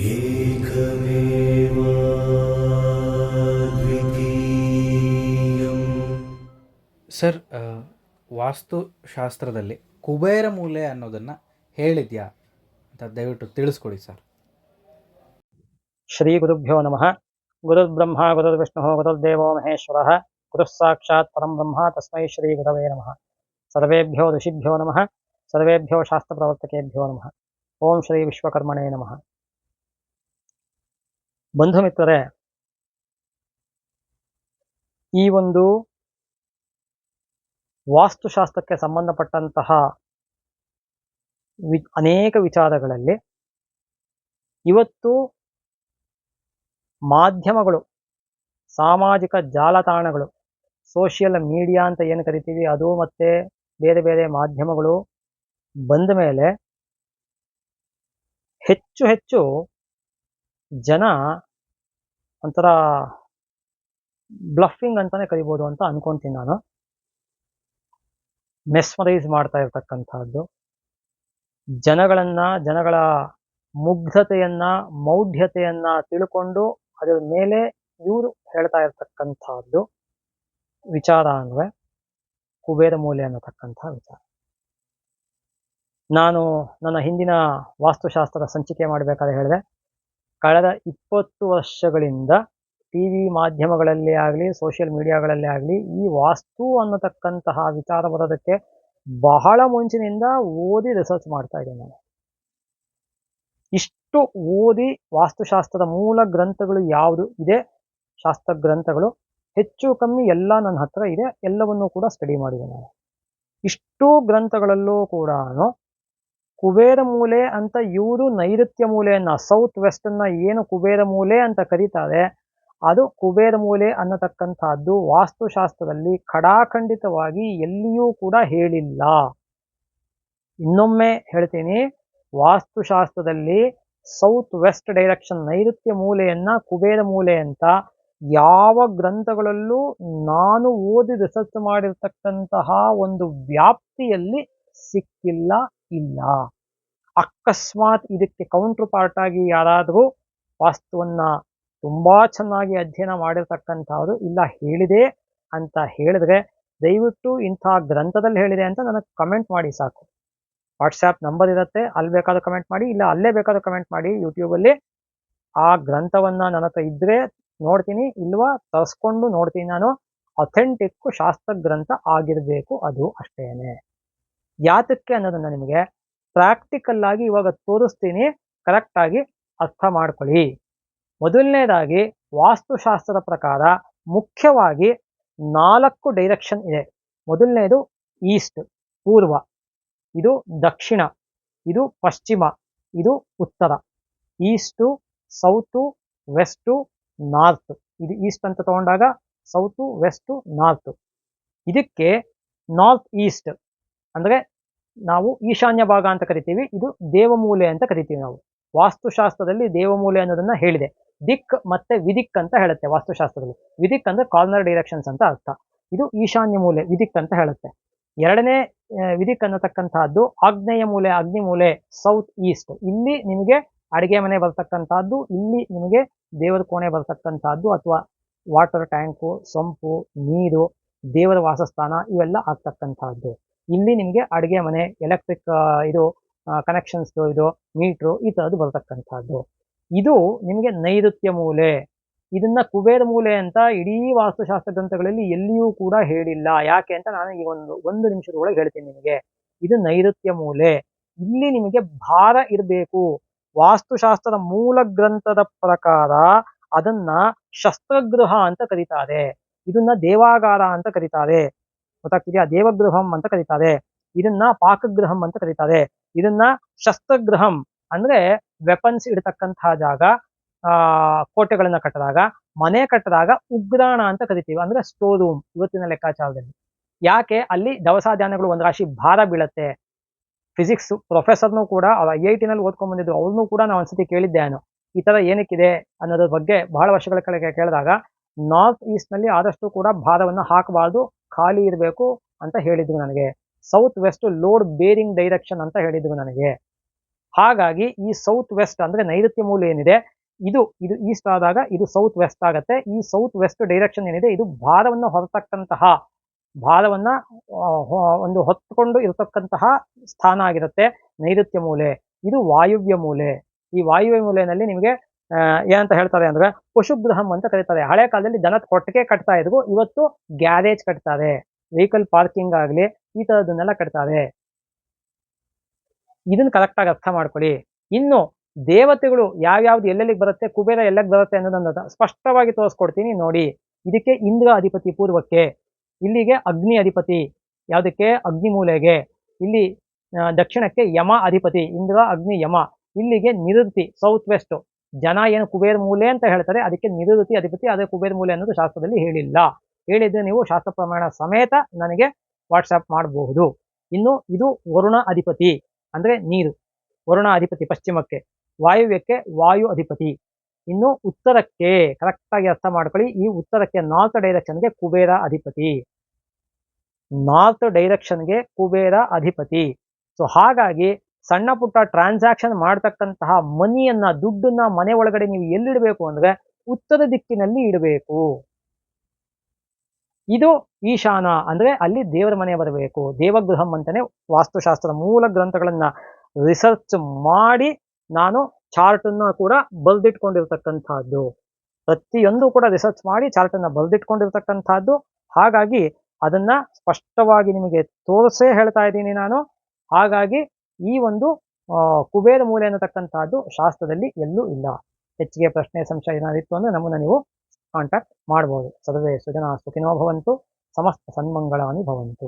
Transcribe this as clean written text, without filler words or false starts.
ಏಕಮೇವ ದ್ವಿತೀಯಂ. Sir, ವಾಸ್ತುಶಾಸ್ತ್ರದಲ್ಲಿ Kubera ಮೂಲೆ ಅನ್ನೋದನ್ನು ಹೇಳಿದ್ಯಾ ಅಂತ ದಯವಿಟ್ಟು ತಿಳಿಸ್ಕೊಡಿ ಸರ್. ಶ್ರೀ ಗುರುಭ್ಯೋ ನಮಃ. ಗುರುರ್ಬ್ರಹ್ಮ ಗುರುರ್ವಿಷ್ಣು ಗುರುರ್ದೇವೋ ಮಹೇಶ್ವರಃ. ಗುರುಃ ಸಾಕ್ಷಾತ್ ಪರಂ ಬ್ರಹ್ಮ ತಸ್ಮೈ ಶ್ರೀ ಗುರವೇ ನಮಃ. ಸರ್ವೇಭ್ಯೋ ಋಷಿಭ್ಯೋ ನಮಃ. ಸರ್ವೇಭ್ಯೋ ಶಾಸ್ತ್ರಪ್ರವರ್ತಕೇಭ್ಯೋ ನಮಃ. ಓಂ ಶ್ರೀ ವಿಶ್ವಕರ್ಮಣೇ ನಮಃ. ಬಂಧು ಮಿತ್ರರೇ, ಈ ಒಂದು ವಾಸ್ತುಶಾಸ್ತ್ರಕ್ಕೆ ಸಂಬಂಧಪಟ್ಟಂತಹ ಅನೇಕ ವಿಚಾರಗಳಲ್ಲಿ ಇವತ್ತು ಮಾಧ್ಯಮಗಳು, ಸಾಮಾಜಿಕ ಜಾಲತಾಣಗಳು, ಸೋಷಿಯಲ್ ಮೀಡಿಯಾ ಅಂತ ಏನು ಕರಿತೀವಿ ಅದು, ಮತ್ತೆ ಬೇರೆ ಬೇರೆ ಮಾಧ್ಯಮಗಳು ಬಂದ ಮೇಲೆ ಹೆಚ್ಚು ಹೆಚ್ಚು ಜನ ಒಂಥರ ಬ್ಲಫಿಂಗ್ ಅಂತಾನೆ ಕರಿಬೋದು ಅಂತ ಅನ್ಕೊಂತೀನಿ ನಾನು. ಮೆಸ್ಮರೈಸ್ ಮಾಡ್ತಾ ಇರ್ತಕ್ಕಂಥದ್ದು, ಜನಗಳ ಮುಗ್ಧತೆಯನ್ನ, ಮೌಢ್ಯತೆಯನ್ನ ತಿಳ್ಕೊಂಡು ಅದರ ಮೇಲೆ ಇವರು ಹೇಳ್ತಾ ಇರ್ತಕ್ಕಂಥದ್ದು ವಿಚಾರ ಅಂದ್ರೆ ಕುಬೇರ ಮೂಲೆ ಅನ್ನತಕ್ಕಂಥ ವಿಚಾರ. ನಾನು ನನ್ನ ಹಿಂದಿನ ವಾಸ್ತುಶಾಸ್ತ್ರದ ಸಂಚಿಕೆ ಮಾಡಬೇಕಾದ್ರೆ ಹೇಳಿದೆ, ಕಳೆದ 20 ವರ್ಷಗಳಿಂದ ಟಿವಿ ಮಾಧ್ಯಮಗಳಲ್ಲಿ ಆಗಲಿ, ಸೋಷಿಯಲ್ ಮೀಡಿಯಾಗಳಲ್ಲಿ ಆಗಲಿ ಈ ವಾಸ್ತು ಅನ್ನತಕ್ಕಂತಹ ವಿಚಾರ ಬರೋದಕ್ಕೆ ಬಹಳ ಮುಂಚಿನಿಂದ ಓದಿ ರಿಸರ್ಚ್ ಮಾಡ್ತಾ ಇದ್ದೀನಿ ನಾನು. ಇಷ್ಟು ಓದಿ ವಾಸ್ತುಶಾಸ್ತ್ರದ ಮೂಲ ಗ್ರಂಥಗಳು ಯಾವುದು ಇದೆ, ಶಾಸ್ತ್ರ ಗ್ರಂಥಗಳು ಹೆಚ್ಚು ಕಮ್ಮಿ ಎಲ್ಲ ನನ್ನ ಹತ್ರ ಇದೆ, ಎಲ್ಲವನ್ನೂ ಕೂಡ ಸ್ಟಡಿ ಮಾಡಿದೆ ನಾನು. ಇಷ್ಟು ಗ್ರಂಥಗಳಲ್ಲೂ ಕೂಡ ಕುಬೇರ ಮೂಲೆ ಅಂತ ಇವರು ನೈಋತ್ಯ ಮೂಲೆಯನ್ನ, ಸೌತ್ ವೆಸ್ಟ್ ಅನ್ನ ಏನು ಕುಬೇರ ಮೂಲೆ ಅಂತ ಕರೀತಾರೆ, ಅದು ಕುಬೇರ ಮೂಲೆ ಅನ್ನತಕ್ಕಂಥದ್ದು ವಾಸ್ತುಶಾಸ್ತ್ರದಲ್ಲಿ ಖಡಾಖಂಡಿತವಾಗಿ ಎಲ್ಲಿಯೂ ಕೂಡ ಹೇಳಿಲ್ಲ. ಇನ್ನೊಮ್ಮೆ ಹೇಳ್ತೀನಿ, ವಾಸ್ತುಶಾಸ್ತ್ರದಲ್ಲಿ ಸೌತ್ ವೆಸ್ಟ್ ಡೈರೆಕ್ಷನ್, ನೈಋತ್ಯ ಮೂಲೆಯನ್ನ ಕುಬೇರ ಮೂಲೆ ಅಂತ ಯಾವ ಗ್ರಂಥಗಳಲ್ಲೂ ನಾನು ಓದಿ ರಿಸರ್ಚ್ ಮಾಡಿರ್ತಕ್ಕಂತಹ ಒಂದು ವ್ಯಾಪ್ತಿಯಲ್ಲಿ ಸಿಕ್ಕಿಲ್ಲ, ಇಲ್ಲ. ಅಕಸ್ಮಾತ್ ಇದಕ್ಕೆ ಕೌಂಟರ್ ಪಾರ್ಟ್ ಆಗಿ ಯಾರಾದರೂ ವಾಸ್ತುವನ್ನ ತುಂಬಾ ಚೆನ್ನಾಗಿ ಅಧ್ಯಯನ ಮಾಡಿರ್ತಕ್ಕಂಥವ್ರು ಇಲ್ಲ ಹೇಳಿದೆ ಅಂತ ಹೇಳಿದ್ರೆ ದಯವಿಟ್ಟು ಇಂಥ ಗ್ರಂಥದಲ್ಲಿ ಹೇಳಿದೆ ಅಂತ ನನಗೆ ಕಮೆಂಟ್ ಮಾಡಿ ಸಾಕು. ವಾಟ್ಸ್ಆ್ಯಪ್ ನಂಬರ್ ಇರುತ್ತೆ, ಅಲ್ಲಿ ಬೇಕಾದ್ರೂ ಕಮೆಂಟ್ ಮಾಡಿ, ಇಲ್ಲ ಅಲ್ಲೇ ಬೇಕಾದ್ರೂ ಕಮೆಂಟ್ ಮಾಡಿ. ಯೂಟ್ಯೂಬಲ್ಲಿ ಆ ಗ್ರಂಥವನ್ನ ನನ್ನ ಹತ್ರ ಇದ್ರೆ ನೋಡ್ತೀನಿ, ಇಲ್ವಾ ತರಿಸ್ಕೊಂಡು ನೋಡ್ತೀನಿ ನಾನು. ಅಥೆಂಟಿಕ್ ಶಾಸ್ತ್ರ ಗ್ರಂಥ ಆಗಿರಬೇಕು, ಅದು ಅಷ್ಟೇನೆ. ಯಾತಕ್ಕೆ ಅನ್ನೋದನ್ನ ನಿಮಗೆ ಪ್ರಾಕ್ಟಿಕಲ್ ಆಗಿ ಇವಾಗ ತೋರಿಸ್ತೀನಿ, ಕರೆಕ್ಟ್ ಆಗಿ ಅರ್ಥ ಮಾಡ್ಕೊಳ್ಳಿ. ಮೊದಲನೇದಾಗಿ ವಾಸ್ತುಶಾಸ್ತ್ರದ ಪ್ರಕಾರ ಮುಖ್ಯವಾಗಿ 4 ಡೈರೆಕ್ಷನ್ ಇದೆ. ಮೊದಲನೇದು ಈಸ್ಟ್, ಪೂರ್ವ, ಇದು ದಕ್ಷಿಣ, ಇದು ಪಶ್ಚಿಮ, ಇದು ಉತ್ತರ. Is to, south, west, north. ಇದು ಈಸ್ಟ್ ಅಂತ ತಗೊಂಡಾಗ ಸೌತು, ವೆಸ್ಟು, ನಾರ್ತ್. ಇದಕ್ಕೆ ನಾರ್ತ್ ಈಸ್ಟ್ ಅಂದ್ರೆ ನಾವು ಈಶಾನ್ಯ ಭಾಗ ಅಂತ ಕರಿತೀವಿ, ಇದು ದೇವಮೂಲೆ ಅಂತ ಕರಿತೀವಿ ನಾವು. ವಾಸ್ತುಶಾಸ್ತ್ರದಲ್ಲಿ ದೇವಮೂಲೆ ಅನ್ನೋದನ್ನ ಹೇಳಿದೆ. ದಿಕ್ ಮತ್ತೆ ವಿದಿಕ್ ಅಂತ ಹೇಳುತ್ತೆ ವಾಸ್ತುಶಾಸ್ತ್ರದಲ್ಲಿ. ವಿದಿಕ್ ಅಂದ್ರೆ ಕಾರ್ನರ್ ಡೈರೆಕ್ಷನ್ಸ್ ಅಂತ ಅರ್ಥ. ಇದು ಈಶಾನ್ಯ ಮೂಲೆ, ವಿದಿಕ್ ಅಂತ ಹೇಳುತ್ತೆ. ಎರಡನೇ ವಿದಿಕ್ ಅನ್ನತಕ್ಕಂತಹದ್ದು ಆಗ್ನೇಯ ಮೂಲೆ, ಅಗ್ನಿ ಮೂಲೆ, ಸೌತ್ ಈಸ್ಟ್. ಇಲ್ಲಿ ನಿಮಗೆ ಅಡಿಗೆ ಮನೆ ಬರ್ತಕ್ಕಂಥದ್ದು, ಇಲ್ಲಿ ನಿಮಗೆ ದೇವರ ಕೋಣೆ ಬರ್ತಕ್ಕಂಥದ್ದು, ಅಥವಾ ವಾಟರ್ ಟ್ಯಾಂಕು, ಸೊಂಪು, ನೀರು, ದೇವರ ವಾಸಸ್ಥಾನ ಇವೆಲ್ಲ ಆಗ್ತಕ್ಕಂಥದ್ದು. ಇಲ್ಲಿ ನಿಮಗೆ ಅಡಿಗೆ ಮನೆ, ಎಲೆಕ್ಟ್ರಿಕ್ ಇದು ಕನೆಕ್ಷನ್ಸ್, ಇದು ಮೀಟ್ರು, ಈ ತರದ್ದು ಬರ್ತಕ್ಕಂಥದ್ದು. ಇದು ನಿಮಗೆ ನೈಋತ್ಯ ಮೂಲೆ. ಇದನ್ನ ಕುಬೇರ ಮೂಲೆ ಅಂತ ಇಡೀ ವಾಸ್ತುಶಾಸ್ತ್ರ ಗ್ರಂಥಗಳಲ್ಲಿ ಎಲ್ಲಿಯೂ ಕೂಡ ಹೇಳಿಲ್ಲ. ಯಾಕೆ ಅಂತ ನಾನು ಈ ಒಂದು ನಿಮಿಷದೊಳಗೆ ಹೇಳ್ತೀನಿ ನಿಮಗೆ. ಇದು ನೈಋತ್ಯ ಮೂಲೆ. ಇಲ್ಲಿ ನಿಮಗೆ ಭಾರ ಇರಬೇಕು. ವಾಸ್ತುಶಾಸ್ತ್ರದ ಮೂಲ ಗ್ರಂಥದ ಪ್ರಕಾರ ಅದನ್ನ ಶಸ್ತ್ರಗೃಹ ಅಂತ ಕರೀತಾರೆ, ಇದನ್ನ ದೇವಾಗಾರ ಅಂತ ಕರೀತಾರೆ, ಗೊತ್ತಾಗ್ತಿದೆಯಾ? ದೇವಗೃಹಂ ಅಂತ ಕರೀತಾರೆ, ಇದನ್ನ ಪಾಕಗೃಹಂ ಅಂತ ಕರೀತಾರೆ, ಇದನ್ನ ಶಸ್ತ್ರಗೃಹಂ ಅಂದ್ರೆ ವೆಪನ್ಸ್ ಇಡತಕ್ಕಂತಹ ಜಾಗ. ಕೋಟೆಗಳನ್ನ ಕಟ್ಟಿದಾಗ, ಮನೆ ಕಟ್ಟಿದಾಗ ಉಗ್ರಾಣ ಅಂತ ಕರಿತೀವಿ, ಅಂದ್ರೆ ಸ್ಟೋರ್ ರೂಮ್ ಇವತ್ತಿನ ಲೆಕ್ಕಾಚಾರದಲ್ಲಿ. ಯಾಕೆ? ಅಲ್ಲಿ ದವಸ ಧಾನ್ಯಗಳು ಒಂದು ರಾಶಿ ಭಾರ ಬೀಳತ್ತೆ. ಫಿಸಿಕ್ಸ್ ಪ್ರೊಫೆಸರ್ನು ಕೂಡ IIT-ನಲ್ಲಿ ಓದ್ಕೊಂಡ್ ಬಂದಿದ್ರು, ಅವ್ರನ್ನೂ ಕೂಡ ನಾವು ಒಂದ್ಸತಿ ಕೇಳಿದ್ದೆ ನಾನು, ಈ ತರ ಏನಕ್ಕಿದೆ ಅನ್ನೋದ್ರ ಬಗ್ಗೆ ಬಹಳ ವರ್ಷಗಳ ಕೆಳಗೆ ಕೇಳಿದಾಗ, ನಾರ್ತ್ ಈಸ್ಟ್ ನಲ್ಲಿ ಆದಷ್ಟು ಕೂಡ ಭಾರವನ್ನ ಹಾಕಬಾರ್ದು, ಖಾಲಿ ಇರಬೇಕು ಅಂತ ಹೇಳಿದ್ರು ನನಗೆ. South west load bearing direction ಅಂತ ಹೇಳಿದ್ರು ನನಗೆ. ಹಾಗಾಗಿ ಈ ಸೌತ್ ವೆಸ್ಟ್ ಅಂದ್ರೆ ನೈಋತ್ಯ ಮೂಲೆ ಏನಿದೆ, ಇದು ಈಸ್ಟ್ ಆದಾಗ ಇದು ಸೌತ್ ವೆಸ್ಟ್ ಆಗುತ್ತೆ. ಈ ಸೌತ್ ವೆಸ್ಟ್ ಡೈರೆಕ್ಷನ್ ಏನಿದೆ ಇದು ಭಾರವನ್ನು ಹೊರತಕ್ಕಂತಹ, ಭಾರವನ್ನ ಒಂದು ಹೊತ್ತುಕೊಂಡು ಇರತಕ್ಕಂತಹ ಸ್ಥಾನ ಆಗಿರುತ್ತೆ ನೈಋತ್ಯ ಮೂಲೆ. ಇದು ವಾಯುವ್ಯ ಮೂಲೆ. ಈ ವಾಯುವ್ಯ ಮೂಲೆಯಲ್ಲಿ ನಿಮಗೆ ಏನಂತ ಹೇಳ್ತಾರೆ ಅಂದ್ರೆ ಪಶುಗೃಹಂ ಅಂತ ಕರೀತಾರೆ. ಹಳೆ ಕಾಲದಲ್ಲಿ ದನದ ಕೊಟ್ಟಿಗೆ ಕಟ್ತಾ ಇದ್ರು, ಇವತ್ತು ಗ್ಯಾರೇಜ್ ಕಟ್ತಾರೆ, ವೆಹಿಕಲ್ ಪಾರ್ಕಿಂಗ್ ಆಗ್ಲಿ ಈ ತರದನ್ನೆಲ್ಲ ಕಟ್ತಾರೆ. ಇದನ್ನ ಕರೆಕ್ಟ್ ಆಗಿ ಅರ್ಥ ಮಾಡ್ಕೊಳ್ಳಿ. ಇನ್ನು ದೇವತೆಗಳು ಯಾವ್ಯಾವ್ದು ಎಲ್ಲೆಲ್ಲಿಗೆ ಬರುತ್ತೆ, ಕುಬೇರ ಎಲ್ಲೆಗೆ ಬರುತ್ತೆ ಅನ್ನೋದನ್ನ ಸ್ಪಷ್ಟವಾಗಿ ತೋರಿಸ್ಕೊಡ್ತೀನಿ ನೋಡಿ. ಇದಕ್ಕೆ ಇಂದ್ರ ಅಧಿಪತಿ ಪೂರ್ವಕ್ಕೆ, ಇಲ್ಲಿಗೆ ಅಗ್ನಿ ಅಧಿಪತಿ ಯಾವುದಕ್ಕೆ, ಅಗ್ನಿ ಮೂಲೆಗೆ. ಇಲ್ಲಿ ದಕ್ಷಿಣಕ್ಕೆ ಯಮ ಅಧಿಪತಿ, ಇಂದ್ರ ಅಗ್ನಿ ಯಮ. ಇಲ್ಲಿಗೆ ನಿವೃತ್ತಿ ಸೌತ್ ವೆಸ್ಟ್. ಜನ ಏನು ಕುಬೇರ ಮೂಲೆ ಅಂತ ಹೇಳ್ತಾರೆ, ಅದಕ್ಕೆ ನಿವೃತ್ತಿ ಅಧಿಪತಿ. ಅದೇ ಕುಬೇರ ಮೂಲೆ ಅನ್ನೋದು ಶಾಸ್ತ್ರದಲ್ಲಿ ಹೇಳಿಲ್ಲ. ಹೇಳಿದ್ರೆ ನೀವು ಶಾಸ್ತ್ರ ಪ್ರಮಾಣ ಸಮೇತ ನನಗೆ ವಾಟ್ಸ್ಆಪ್ ಮಾಡಬಹುದು. ಇನ್ನು ಇದು ವರುಣ ಅಧಿಪತಿ ಅಂದ್ರೆ ನೀರು, ವರುಣ ಅಧಿಪತಿ ಪಶ್ಚಿಮಕ್ಕೆ. ವಾಯುವ್ಯಕ್ಕೆ ವಾಯು ಅಧಿಪತಿ. ಇನ್ನು ಉತ್ತರಕ್ಕೆ ಕರೆಕ್ಟ್ ಆಗಿ ಅರ್ಥ ಮಾಡ್ಕೊಳ್ಳಿ, ಈ ಉತ್ತರಕ್ಕೆ ನಾರ್ತ್ ಡೈರೆಕ್ಷನ್ಗೆ ಕುಬೇರ ಅಧಿಪತಿ, ನಾರ್ತ್ ಡೈರೆಕ್ಷನ್ಗೆ ಕುಬೇರ ಅಧಿಪತಿ. ಸೊ ಹಾಗಾಗಿ ಸಣ್ಣ ಪುಟ್ಟ ಟ್ರಾನ್ಸಾಕ್ಷನ್ ಮಾಡ್ತಕ್ಕಂತಹ ಮನಿಯನ್ನ, ದುಡ್ಡನ್ನ ಮನೆ ಒಳಗಡೆ ನೀವು ಎಲ್ಲಿಡಬೇಕು ಅಂದ್ರೆ ಉತ್ತರ ದಿಕ್ಕಿನಲ್ಲಿ ಇಡಬೇಕು. ಇದು ಈಶಾನ ಅಂದ್ರೆ ಅಲ್ಲಿ ದೇವರ ಮನೆ ಬರಬೇಕು. ದೇವಗೃಹಂ ಅಂತಾನೆ ವಾಸ್ತುಶಾಸ್ತ್ರದ ಮೂಲ ಗ್ರಂಥಗಳನ್ನ ರಿಸರ್ಚ್ ಮಾಡಿ ನಾನು ಚಾರ್ಟ್ ಅನ್ನ ಕೂಡ ಬರೆದಿಟ್ಕೊಂಡಿರ್ತಕ್ಕಂಥದ್ದು. ಪ್ರತಿಯೊಂದು ಕೂಡ ರಿಸರ್ಚ್ ಮಾಡಿ ಚಾರ್ಟ್ ಅನ್ನ ಬರೆದಿಟ್ಕೊಂಡಿರ್ತಕ್ಕಂಥದ್ದು. ಹಾಗಾಗಿ ಅದನ್ನ ಸ್ಪಷ್ಟವಾಗಿ ನಿಮಗೆ ತೋರಿಸೇ ಹೇಳ್ತಾ ಇದ್ದೀನಿ ನಾನು. ಹಾಗಾಗಿ ಈ ಒಂದು ಕುಬೇರ ಮೂಲೆ ಅನ್ನತಕ್ಕಂಥದ್ದು ಶಾಸ್ತ್ರದಲ್ಲಿ ಎಲ್ಲೂ ಇಲ್ಲ. ಹೆಚ್ಚಿಗೆ ಪ್ರಶ್ನೆ ಸಂಶಯ ಏನಾದಿತ್ತು ಅಂದ್ರೆ ನಮ್ಮನ್ನ ನೀವು ಕಾಂಟ್ಯಾಕ್ಟ್ ಮಾಡಬಹುದು. ಸರ್ವೇ ಸುಜನಾ ಸುಖಿನೋ ಭವಂತು, ಸಮಸ್ತ ಸನ್ಮಂಗಳಾನಿ ಭವಂತು.